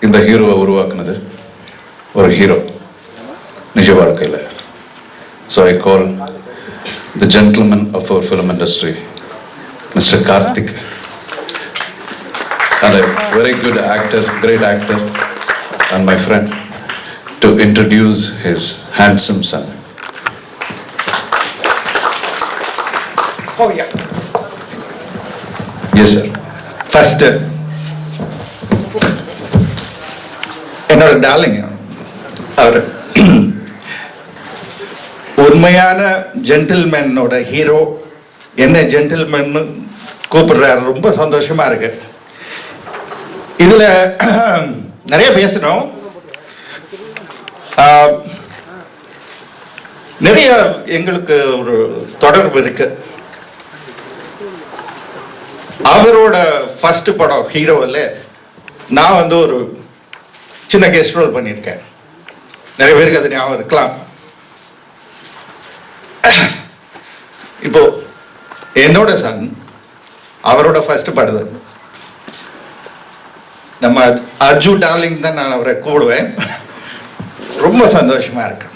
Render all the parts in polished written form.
இந்த ஹீரோவை உருவாக்குனது ஒரு ஹீரோ நிஜ வாழ்க்கையில். So I call the gentleman of our film industry mister Karthik, and a very good actor, great actor, and my friend, to introduce his handsome son. Oh yeah. Yes sir. First, என்னோட darling அவர் உண்மையான ஜென்டில்மேனோட hero என்ன gentleman கூப்பிடுறாரு. ரொம்ப சந்தோஷமா இருக்கு. இதுல நிறைய பேசணும். நிறைய எங்களுக்கு ஒரு தொடர்பு இருக்கு. அவரோட ஃபர்ஸ்ட் படம் ஹீரோவில் நான் ஒரு சின்ன கெஸ்ட் ரோல் பண்ணியிருக்கேன். நிறைய பேருக்கு அது ஞாபகம் இருக்கலாம். இப்போ என்னோட சன் அவரோட ஃபர்ஸ்ட் படம் நம்ம அர்ஜு டார்லிங் தான் நான் அவரை கூடுவேன். ரொம்ப சந்தோஷமா இருக்கு.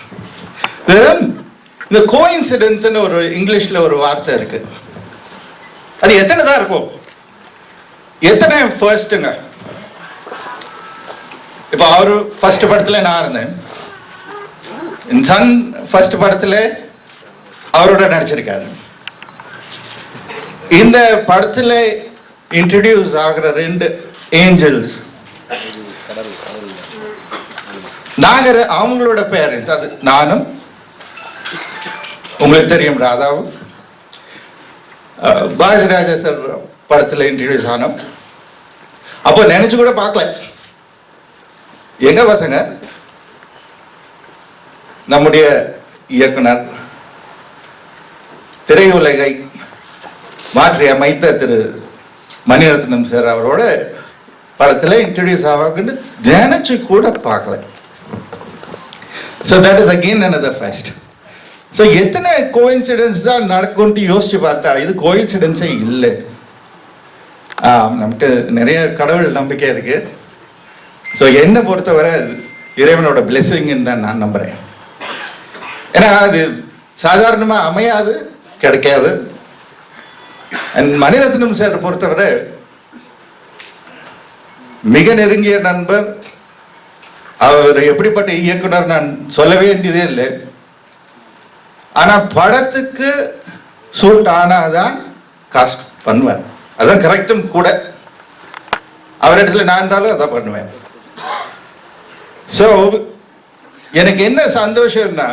இந்த கோஇன்சிடென்ஸ்னு ஒரு இங்கிலீஷ்ல ஒரு வார்த்தை இருக்கு. அது எத்தனை தான் இருக்கும்? எத்தனை ஃபர்ஸ்ட்டுங்க? இப்போ அவரு ஃபர்ஸ்ட் படத்துல நான் இருந்தேன். என் சன் ஃபர்ஸ்ட் படத்துல அவரோட நடிச்சிருக்காரு. இந்த படத்துல இன்ட்ரடியூஸ் ஆகிற 2 ஏஞ்சல்ஸ் நாங்க அவங்களோட பேரண்ட்ஸ். அது நானும், உங்களுக்கு தெரியும் ராதாவும், பாரதிராஜா சார் படத்துல இன்ட்ரடியூஸ் ஆனோம். அப்போ நினைச்சு கூட பார்க்கல எங்க பசங்க நம்முடைய இயக்குனர் திரையுலகை மாற்றி அமைத்த திரு மணிரத்னம் சார் அவரோட படத்துல இன்ட்ரடியூஸ் ஆவாங்கன்னு நினைச்சு கூட பார்க்கல. So that is again another first. So எத்தனை கோஇன்சிடென்ஸ் தான் நடக்கும்னு யோசிச்சு பார்த்தா இது கோஇன்சிடென்ஸே இல்லை. நமக்கு நிறைய கடவுள் நம்பிக்கை இருக்கு. ஸோ என்னை பொறுத்தவரை இறைவனோட பிளெஸிங்னு தான் நான் நம்புறேன். ஏன்னா அது சாதாரணமாக அமையாது, கிடைக்காது. அண்ட் மணிரத்னம் சார் பொறுத்தவரை மிக நெருங்கிய நண்பர். அவர் எப்படிப்பட்ட இயக்குனர் நான் சொல்ல வேண்டியதே இல்லை. ஆனா படத்துக்கு சூட் ஆனாதான் காஸ்ட் பண்ணுவேன். அதான் கரெக்டும் கூட. அவர் இடத்துல நான் இருந்தாலும் அதான் பண்ணுவேன். ஸோ எனக்கு என்ன சந்தோஷம்னா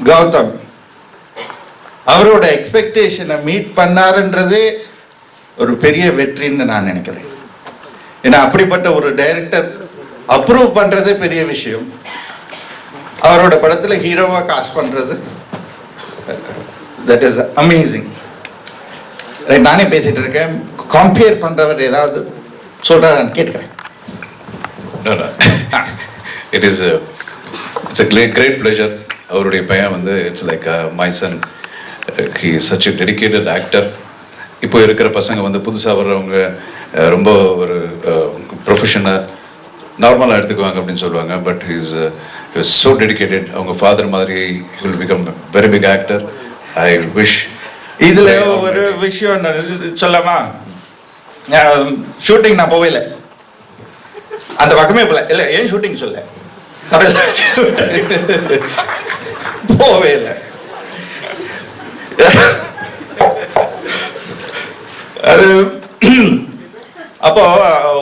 கௌதம் அவரோட எக்ஸ்பெக்டேஷனை மீட் பண்ணாருன்றதே ஒரு பெரிய வெற்றின்னு நான் நினைக்கிறேன். ஏன்னா அப்படிப்பட்ட ஒரு டைரக்டர் அப்ரூவ் பண்றதே பெரிய விஷயம். அவரோட படத்துல ஹீரோவா காஸ்ட் பண்றது தட் இஸ் அமேசிங். நானே பேசிட்டு இருக்கேன். கம்பேர் பண்றவர் ஏதாவது சொல்றான்னு கேட்கிறேன். It's a great pleasure. அவருடைய பையன் it's like my son. He is such a dedicated actor. இப்போ இருக்கிற பசங்க புதுசாக வர்றவங்க ரொம்ப ஒரு ப்ரொஃபஷனாக நார்மலாக எடுத்துக்குவாங்க அப்படின்னு சொல்லுவாங்க. But he is so dedicated. அவங்க ஃபாதர் மாதிரி he will become very big actor. I wish. இதுல ஒரு விஷயம் சொல்லாமா? ஷூட்டிங் நான் போவே இல்லை. அந்த பக்கமே போல இல்லை. ஏன் ஷூட்டிங் சொல்ல போவே இல்லை. அது அப்போ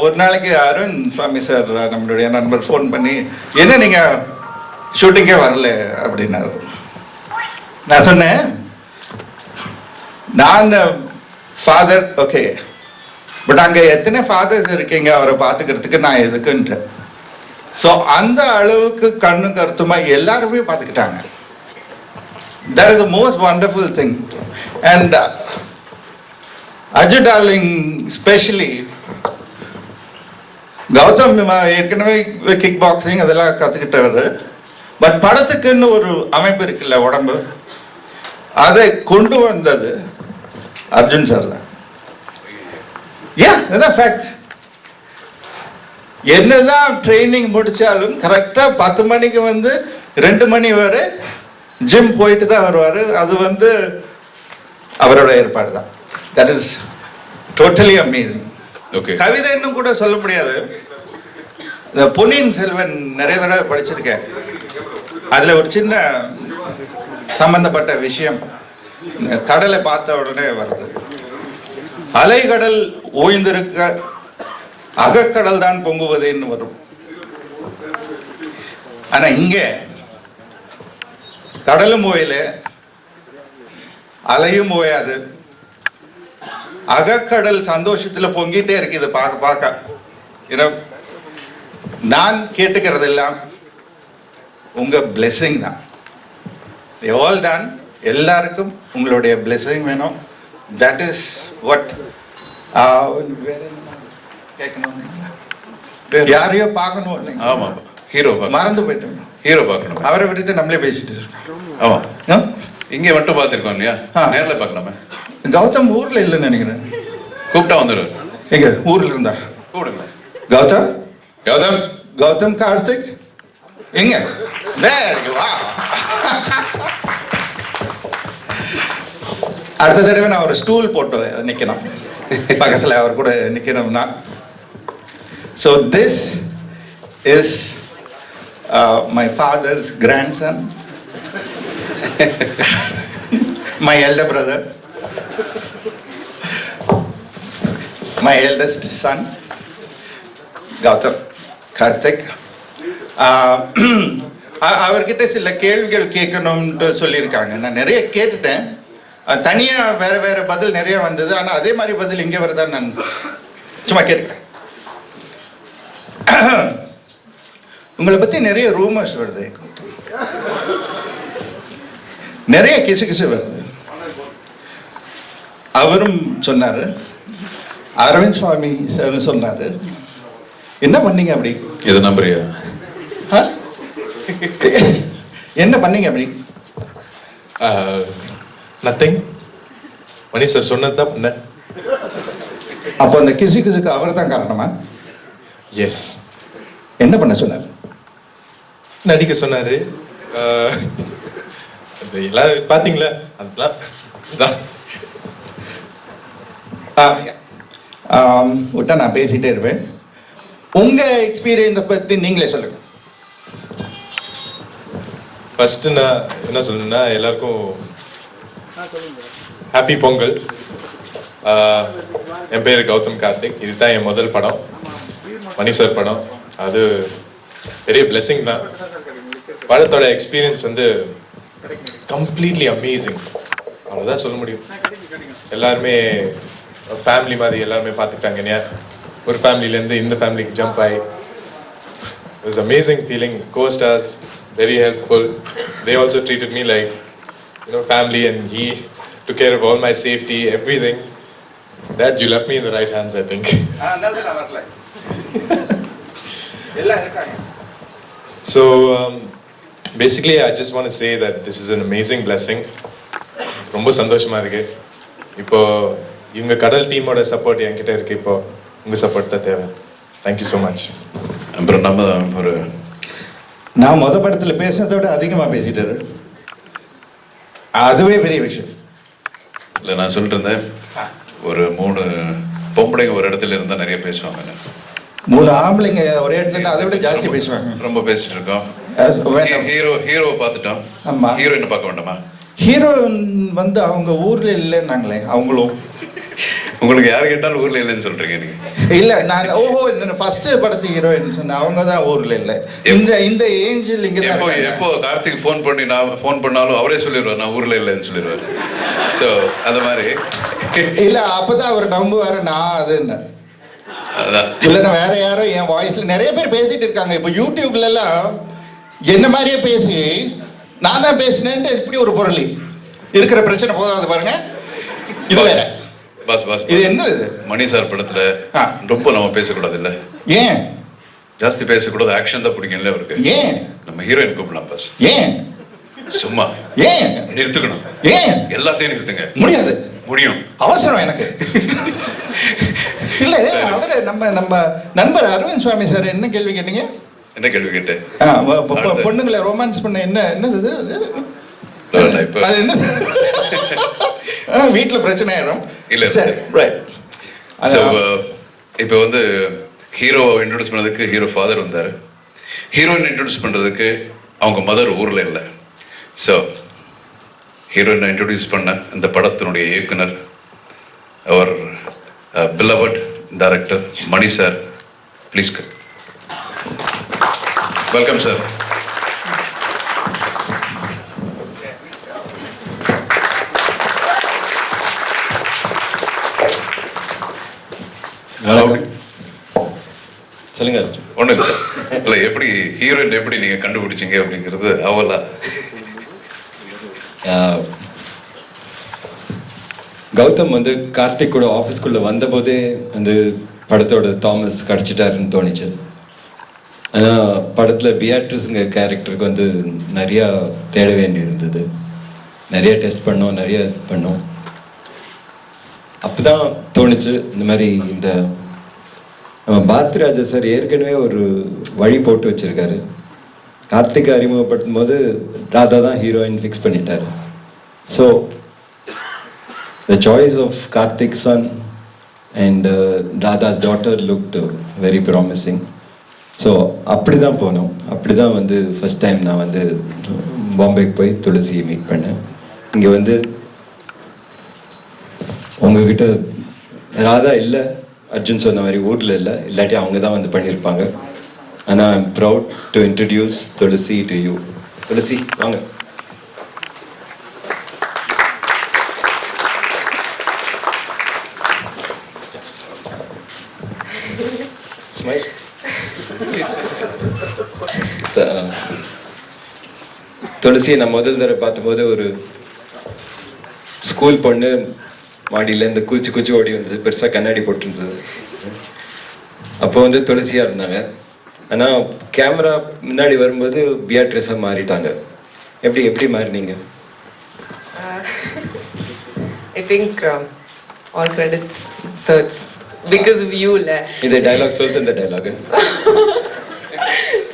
ஒரு நாளைக்கு அரவிந்த் சுவாமி சார் நம்மளுடைய நண்பர் ஃபோன் பண்ணி, என்ன நீங்க ஷூட்டிங்கே வரல அப்படின்னாரு. நான் சொன்னேன், நான் ஃபாதர் ஓகே, பட் அங்க எத்தனை ஃபாதர்ஸ் இருக்கீங்க அவரை பார்த்துக்கிறதுக்கு, நான் எதுக்குன்ற. ஸோ அந்த அளவுக்கு கண்ணு கருத்துமா எல்லாருமே பார்த்துக்கிட்டாங்க. That is the most wonderful thing. And Arju Darling especially, Gautham ஏற்கனவே கிக் பாக்ஸிங் அதெல்லாம் கற்றுக்கிட்டவர். பட் படத்துக்குன்னு ஒரு அமைப்பு இருக்குல்ல உடம்பு, அதை கொண்டு வந்தது அர்ஜுன் சார் தான். Yeah, that's a fact. என்னதான் ட்ரைனிங் முடிச்சாலும் கரெக்டா 10 மணிக்கு வந்து 2 மணி வரை ஜிம் போயிட்டு தான் வருவாரு. அது வந்து அவரோட ஏற்பாடு தான். That is totally amazing. Okay. கவிதை இன்னும் கூட சொல்ல முடியாது. இந்த பொன்னியின் செல்வன் நிறைய தடவை படிச்சிருக்கேன். அதுல ஒரு சின்ன சம்பந்தப்பட்ட விஷயம் இந்த கடலை பார்த்த உடனே வருது. அலைகடல் ஓய்ந்திருக்க அகக்கடல் தான் பொங்குவதேன்னு வரும். ஆனா இங்க கடலும் ஓயல, அலையும் ஓயாது, அகக்கடல் சந்தோஷத்துல பொங்கிட்டே இருக்கு. இதை பார்க்க பார்க்க நான் கேட்டுக்கிறது எல்லாம் உங்க பிளெஸிங் தான். All done. எல்லாருக்கும் உங்களுடைய பிளெஸிங் வேணும். That is what. யாரையோ பார்க்கணும். ஆமா, ஹீரோ மறந்து போயிட்டோம். ஹீரோ பார்க்கணும். அவரை விட்டுட்டு நம்மளே பேசிட்டு இருக்கோம். ஆமா, இங்க மட்டும் பார்த்திருக்கோம் இல்லையா? நேர்ல பார்க்கலாமே. கௌதம் ஊர்ல இல்லைன்னு நினைக்கிறேன். கூப்பிட்டா வந்துடுவார். எங்க ஊர்ல இருந்தா கூப்பிடுங்க. கௌதம், கௌதம், கௌதம் கார்த்திக் எங்க? வா. அடுத்த தடவை நான் ஒரு ஸ்டூல் போட்டு நிக்கணும் பக்கத்துல, அவர் கூட நிக்கணும்னா. So this is my father's grandson, my elder brother, my eldest son, Gautam Karthik. அவர்கிட்ட சில கேள்விகள் கேட்கணும்னு சொல்லியிருக்காங்க. நான் நிறைய கேட்டுட்டேன். தனியா வேற வேற பதில் நிறைய வந்தது. ஆனா அதே மாதிரி பதில் இங்க வருதான்னு நான் சும்மா கேட்கிறேன். உங்களை பத்தி நிறைய ரூமர்ஸ் வருது, நிறைய கிசு வருது. அவரும் சொன்னாரு, அரவிந்த் சுவாமி சார் சொன்னாரு. என்ன பண்ணீங்க அப்படி? எது நம்புறியா? என்ன பண்ணீங்க அப்படி? நத்திங். மணி சார் சொன்னதுதான் பண்ண. அப்போ அந்த கிசுக்கு அவர் தான் காரணமா? எஸ். என்ன பண்ண சொன்னார்? நடிக்க சொன்னாரு. எல்லாரும் பாத்தீங்களா? அதுதான் விட்டா நான் பேசிட்டே இருப்பேன். உங்க எக்ஸ்பீரியன்ஸை பத்தி நீங்களே சொல்லுங்க. ஃபர்ஸ்ட் நான் என்ன சொல்லணும்னா, எல்லாருக்கும் ஹாப்பி பொங்கல். என் பேர் கௌதம் கார்த்திக். இதுதான் என் முதல் படம், மணி சார் படம். அது பெரிய பிளெஸிங் தான். படத்தோட எக்ஸ்பீரியன்ஸ் வந்து கம்ப்ளீட்லி அமேசிங். அவ்வளோதான் சொல்ல முடியும். எல்லாருமே ஃபேமிலி மாதிரி எல்லாருமே பார்த்துக்கிட்டாங்க. இல்லையா? ஒரு ஃபேமிலியிலேருந்து இந்த ஃபேமிலிக்கு ஜம்ப் ஆகி it was amazing feeling. Co-stars very helpful. They also treated me like, you know, family, and he took care of all my safety, everything. Dad, you left me in the right hands, I think. So basically I just want to say that this is an amazing blessing. ரொம்ப சந்தோஷமா இருக்கு. இப்போ இவங்க கடல் டீமோட support என்கிட்ட இருக்கு. இப்போ உங்க சப்போர்ட் தான் தேவை. Thank you so much. அப்புறம் நம்ம ஒரு நான் முத படத்துல பேசினதை விட அதிகமா பேசிட்டாரு. அதுவே பெரிய விஷயம். இல்லை, நான் சொல்லிட்டு இருந்தேன், ஒரு 3 பொம்பளைங்க ஒரு இடத்துல இருந்தா நிறைய பேசுவாங்க. 3 ஆம்பளைங்க ஒரே இடத்துல அதை விட ஜாஸ்தி பேசுவாங்க. ரொம்ப பேசிட்டு இருக்கோம். ஹீரோவை பார்த்துட்டோம். ஆமா, ஹீரோயினை பார்க்க வேண்டாமா? ஹீரோயின் வந்து அவங்க ஊர்ல இல்லைன்னாங்களே. அவங்களும் உங்களுக்கு யார் கேட்டாலும் ஊர்ல இல்லைன்னு சொல்றீங்க நீங்க. இல்ல, நான் ஃபர்ஸ்ட் படத்து ஹீரோயின் சொன்னேன். அவங்க தான் ஊர்ல இல்ல. இந்த ஏஞ்சல் இங்க தான். எப்போ கார்த்திக் ஃபோன் பண்ணி நான் ஃபோன் பண்ணாலும் அவரே சொல்லிடுவார் நான் ஊர்ல இல்லைன்னு சொல்லிடுவார். ஸோ அந்த மாதிரி இல்ல, அப்பதான் அவர் நம்புவாரு நான் அது என்ன. அதான் இல்லைன்னா வேற யாரோ என் வாய்ஸ்ல நிறைய பேர் பேசிட்டு இருக்காங்க. இப்போ யூடியூப்ல எல்லாம் என்ன மாதிரியே பேசி நான் தான் பேசினேன்ட்டு இப்படி ஒரு பொருளி இருக்கிற பிரச்சனை போதாது பாருங்க. இது வேற பாஸ் இது என்ன? இது மணி சார் படத்துல ரொம்ப நம்ம பேசக்கூடாது இல்ல? ஏன் ஜாஸ்தி பேசக்கூடாது? ஆக்ஷன் தான் பிடிக்கும் இல்ல அவருக்கு? ஏன் நம்ம ஹீரோயின் கூப்பிடலாம் பாஸ். ஏன் சும்மா ஏன் நிறுத்துக்கணும்? ஏன் எல்லாத்தையும் நிறுத்துங்க. முடியாது. முடியும். அவசரம் எனக்கு. இல்ல அவரு நம்ம நண்பர் அரவிந்த் சுவாமி சார் என்ன கேள்வி கேட்டீங்க? என்ன கேள்வி கேட்டேன்? பொண்ணுங்களை ரொமான்ஸ் பண்ண என்னது இப்ப அது என்ன வீட்டுல பிரச்சனை ஆயிடும். இல்ல சரி ரைட். இப்போ வந்து ஹீரோ இன்ட்ரோடியூஸ் பண்ணதுக்கு ஹீரோ ஃபாதர் வந்தார். ஹீரோயின் இன்ட்ரோடியூஸ் பண்ணுறதுக்கு அவங்க மதர் ஊரில் இல்லை. ஸோ ஹீரோயினை இன்ட்ரோடியூஸ் பண்ண இந்த படத்தினுடைய இயக்குனர் அவர் beloved director Mani sir. Please welcome sir. சொல்லுங்க. ஒன்றும் இல்லை சார். இல்லை எப்படி ஹீரோயின் எப்படி நீங்கள் கண்டுபிடிச்சிங்க அப்படிங்கிறது அவலா? கௌதம் வந்து கார்த்திக் கூட ஆஃபீஸ்க்குள்ளே வந்தபோதே வந்து படத்தோட தாமஸ் கிடச்சிட்டாருன்னு தோணுச்சு. ஆனால் படத்தில் பியாட்ரிஸுங்க கேரக்டருக்கு வந்து நிறையா தேட வேண்டி இருந்தது. நிறைய டெஸ்ட் பண்ணோம், நிறைய பண்ணோம். அப்போ தான் தோணுச்சு இந்த மாதிரி இந்த பாரதிராஜா சார் ஏற்கனவே ஒரு வழி போட்டு வச்சிருக்காரு. கார்த்திக் அறிமுகப்படுத்தும் போது ராதா தான் ஹீரோயின் ஃபிக்ஸ் பண்ணிட்டாரு. So the choice of Karthik son and Radha's daughter looked very promising. So அப்படி தான் போனோம். அப்படி தான் வந்து ஃபஸ்ட் டைம் நான் வந்து பாம்பேக்கு போய் துளசியை மீட் பண்ணேன். இங்கே வந்து உங்ககிட்ட ராதா இல்லை, அர்ஜுன் சொன்ன மாதிரி ஊரில் இல்லை, இல்லாட்டி அவங்க தான் வந்து பண்ணியிருப்பாங்க. ஆனால் I am proud to introduce Thulasi to you. Thulasi வாங்க. துளசியை நான் முதல் தடவை பார்த்தபோது ஒரு ஸ்கூல் பொண்ணு மாடியில் இந்த குச்சி ஓடி வந்தது, பெருசாக கண்ணாடி போட்டுருந்தது. அப்போ வந்து துளசியாக இருந்தாங்க. ஆனால் கேமரா முன்னாடி வரும்போது பியாட்ரிஸாக மாறிட்டாங்க. எப்படி மாறினீங்க? I think all credits search because of you la. இந்த டயலாக் சொல்லுது, இந்த டயலாக்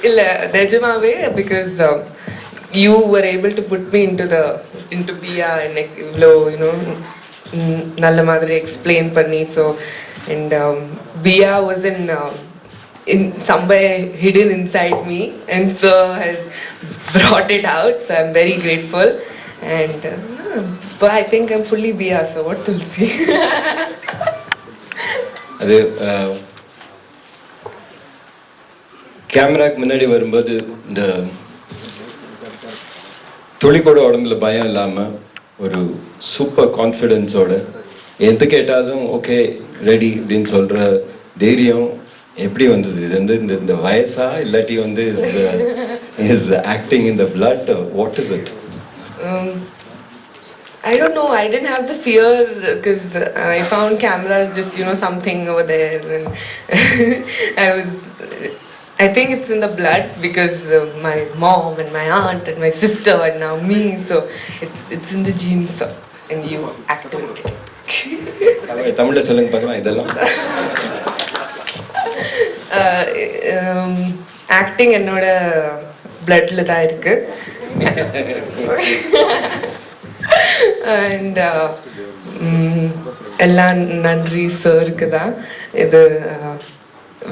இல்ல நிஜமாவே because you were able to put me into Bia and இவ்ளோ you know நல்ல மாதிரி explain பண்ணி. So and Bia was in somewhere hidden inside me and so has brought it out. So I'm very grateful and but I think I'm fully Bia. So what Tulsi? அது கேமராக்கு முன்னாடி வரும்போது இந்த துளி கூட உடம்புல பயம் இல்லாமல் ஒரு சூப்பர் கான்ஃபிடென்ஸோட எது கேட்டாலும் ஓகே ரெடி அப்படின்னு சொல்கிற தைரியம் எப்படி வந்தது? இது வந்து இந்த வயசா இல்லாட்டி வந்து is acting in the blood? What is it? I don't know. I didn't have the fear because I found cameras just something over there, and I think it's in the blood because my mom and my aunt and my sister and now me. So it's in the genes, so, and you activate it. தமிழ்ல சொல்லுங்க பார்க்கலாம் இதெல்லாம். Acting என்னோட பிளட்ல தான் இருக்கு. And எல்லாம் நன்றி சாருக்கு தான் இது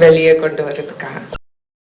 வெளியே கொண்டு வர்றதுக்காக.